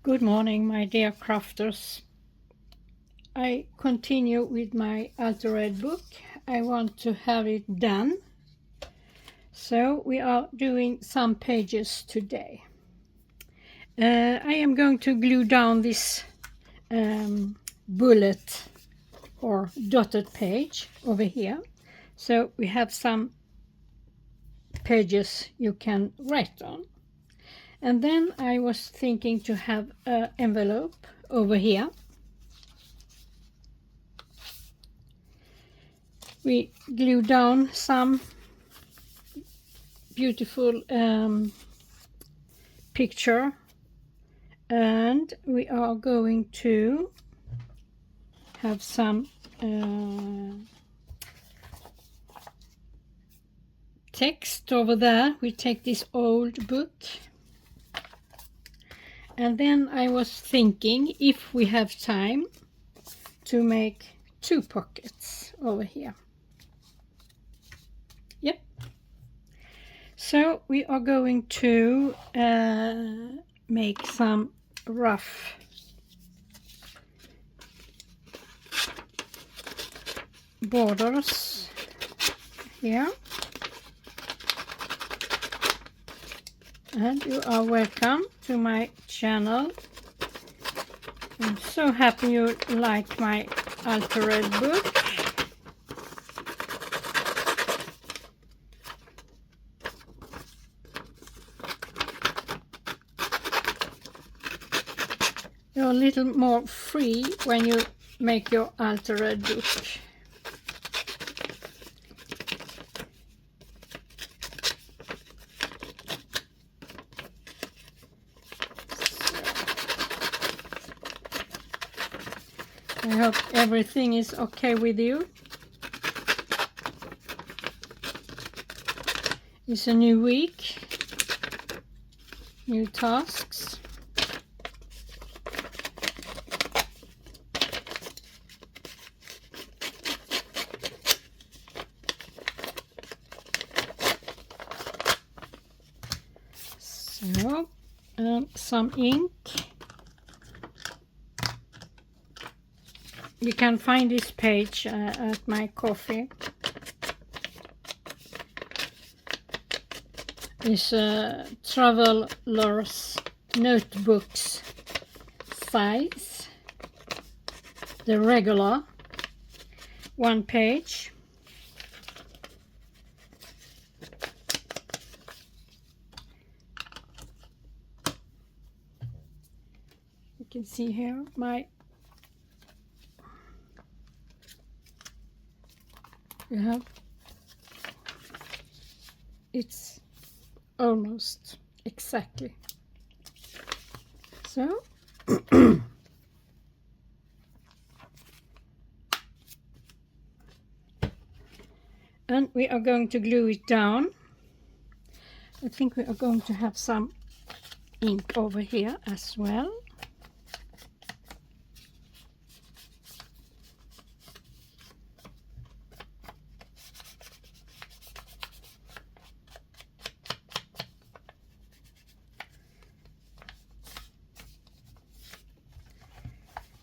Good morning, my dear crafters. I continue with my Alter book. I want to have it done. So we are doing some pages today. I am going to glue down this bullet or dotted page over here. So we have some pages you can write on. And then I was thinking to have an envelope over here. We glue down some beautiful picture, and we are going to have some text over there. We take this old book, and then I was thinking if we have time to make 2 pockets over here. Yep. So we are going to make some rough borders here. And you are welcome to my channel. I'm so happy you like my Alter book. You're a little more free when you make your Alter book. I hope everything is okay with you. It's a new week, new tasks. So, some ink. You can find this page at my coffee. It's traveler's notebooks size, the regular 1 page. You can see here it's almost exactly. So and we are going to glue it down. I think we are going to have some ink over here as well.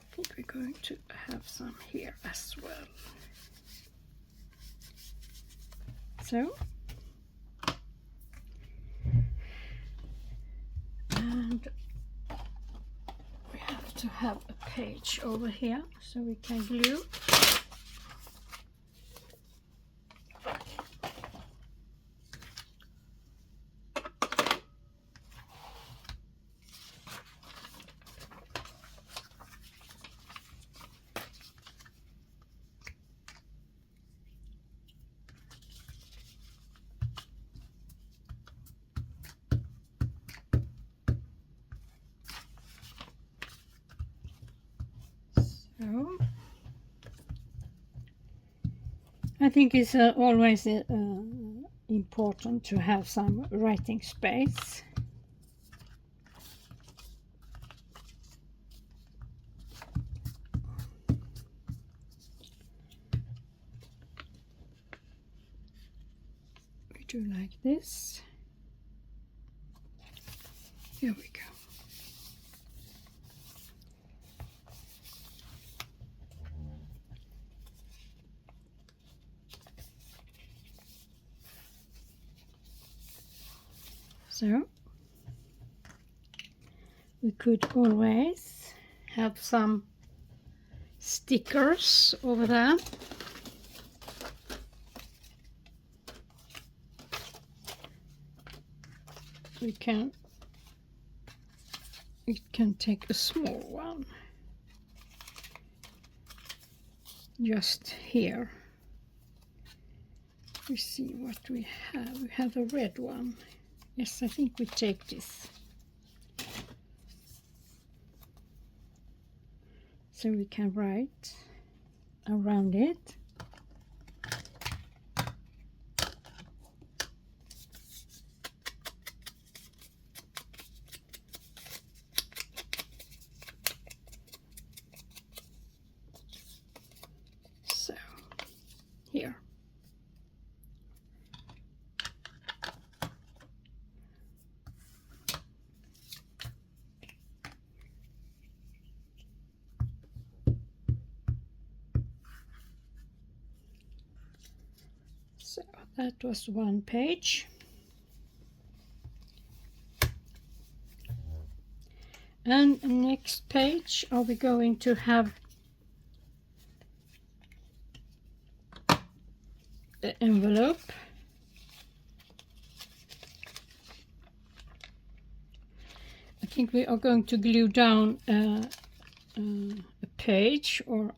I think we're going to have some here as well. So, and we have to have a page over here so we can glue. So, I think it's always important to have some writing space. We do like this. Here we go. So we could always have some stickers over there. It can take a small one just here. We see what we have. We have a red one. Yes, I think we take this. So we can write around it. So here. So that was one page. And next page are we going to have the envelope. I think we are going to glue down a page, or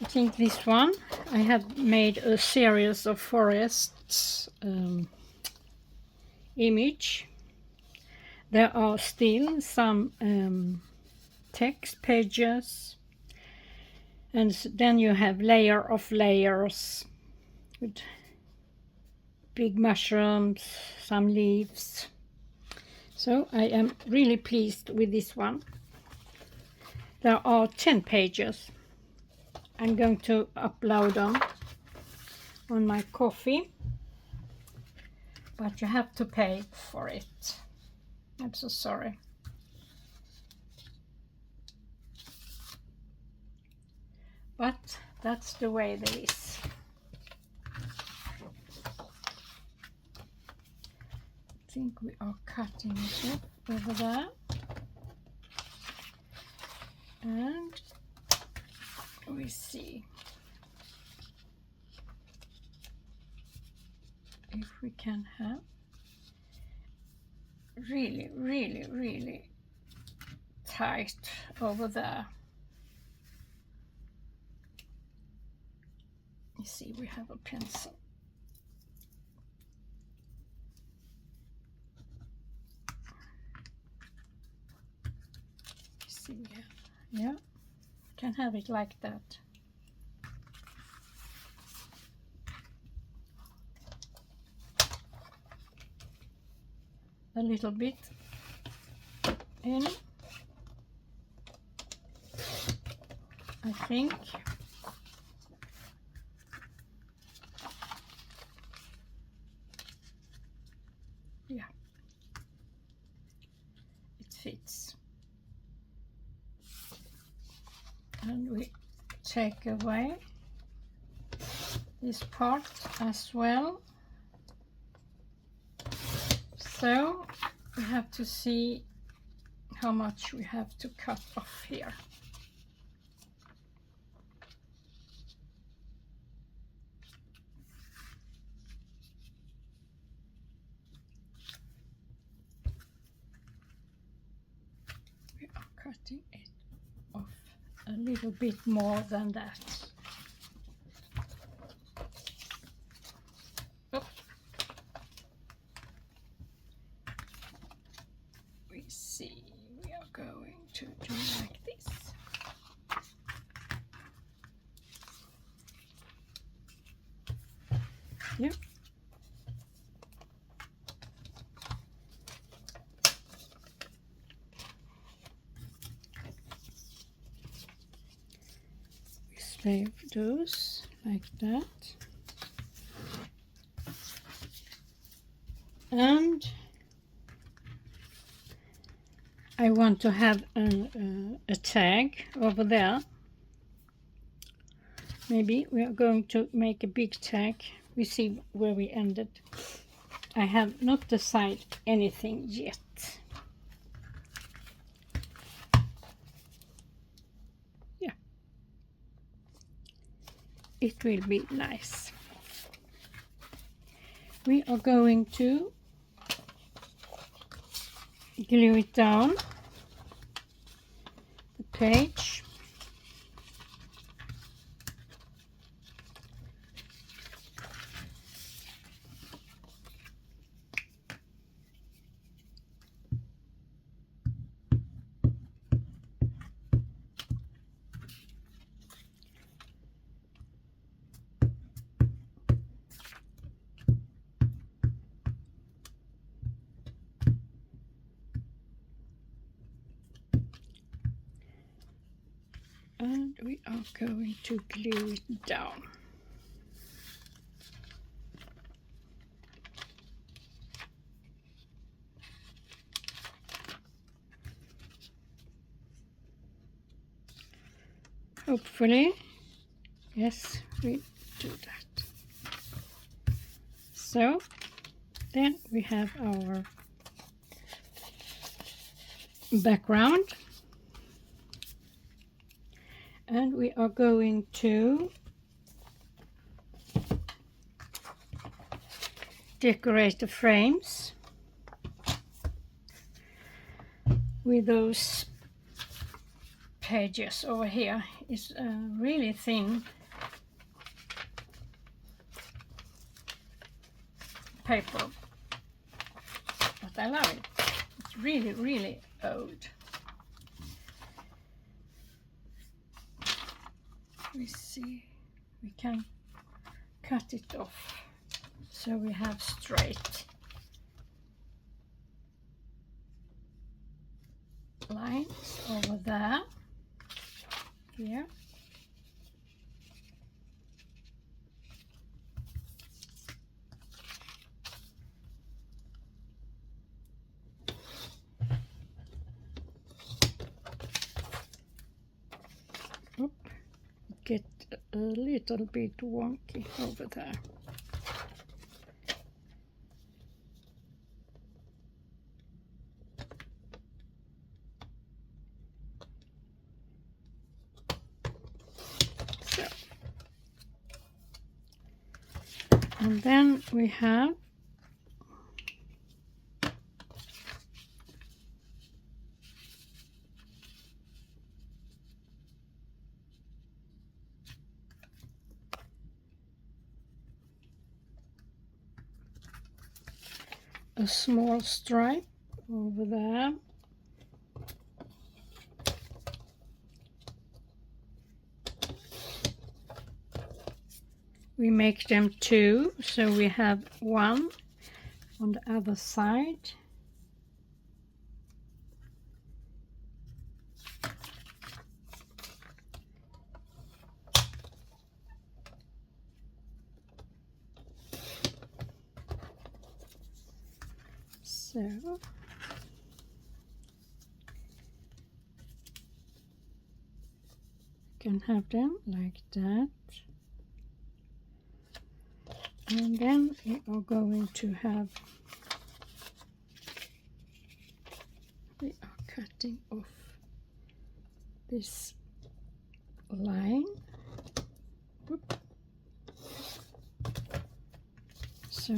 I think this one. I have made a series of forests image. There are still some text pages, and then you have layer of layers with big mushrooms, some leaves. So I am really pleased with this one. There are 10 pages. I'm going to upload them on my Ko-fi, but you have to pay for it. I'm so sorry. But that's the way it is. I think we are cutting it up over there. And we see if we can have really tight over there. You see, we have a pencil. See, yeah, can have it like that. A little bit in, I think. Yeah, it fits. And we take away this part as well. So we have to see how much we have to cut off here. We are cutting it off a little bit more than that. We see, we are going to do like this. Yep. We save those like that. And I want to have a tag over there. Maybe we are going to make a big tag we see where we ended. I have not decided anything yet. Yeah, it will be nice. We are going to glue it down the page. And we are going to glue it down. Hopefully, yes, we do that. So then we have our background, and we are going to decorate the frames with those pages over here. It's a really thin paper, but I love it. It's really, really old. We see we can cut it off so we have straight lines over there, here. Oop, get a little bit wonky over there. So, and then we have a small stripe over there. We make them two, so we have one on the other side. So can have them like that. And then we are going to have, we are cutting off this line. Whoop. So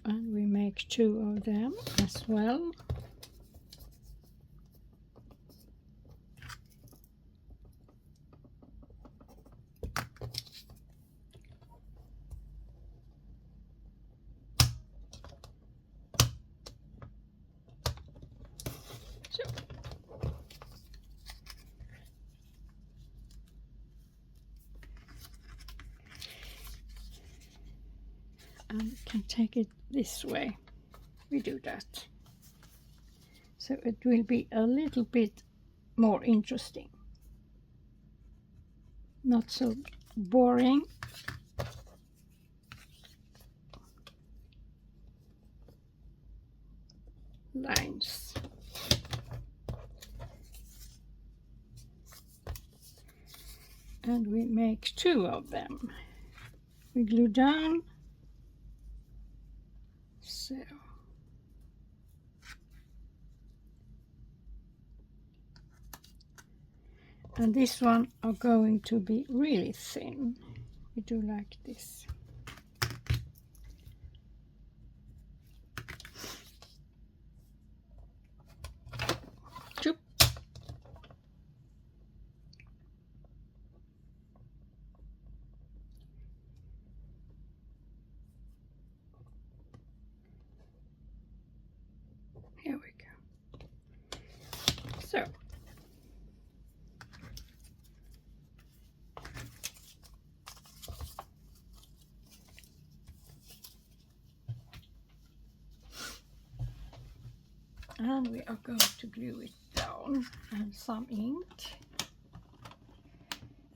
and we make two of them as well. So, and we can take it this way. we do that. So it will be a little bit more interesting. Not so boring. Lines. And we make 2 of them. We glue down. So. And this one are going to be really thin. We do like this. Choop. Here we go. So. And we are going to glue it down and some ink.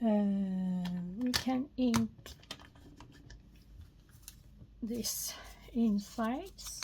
We can ink this insides.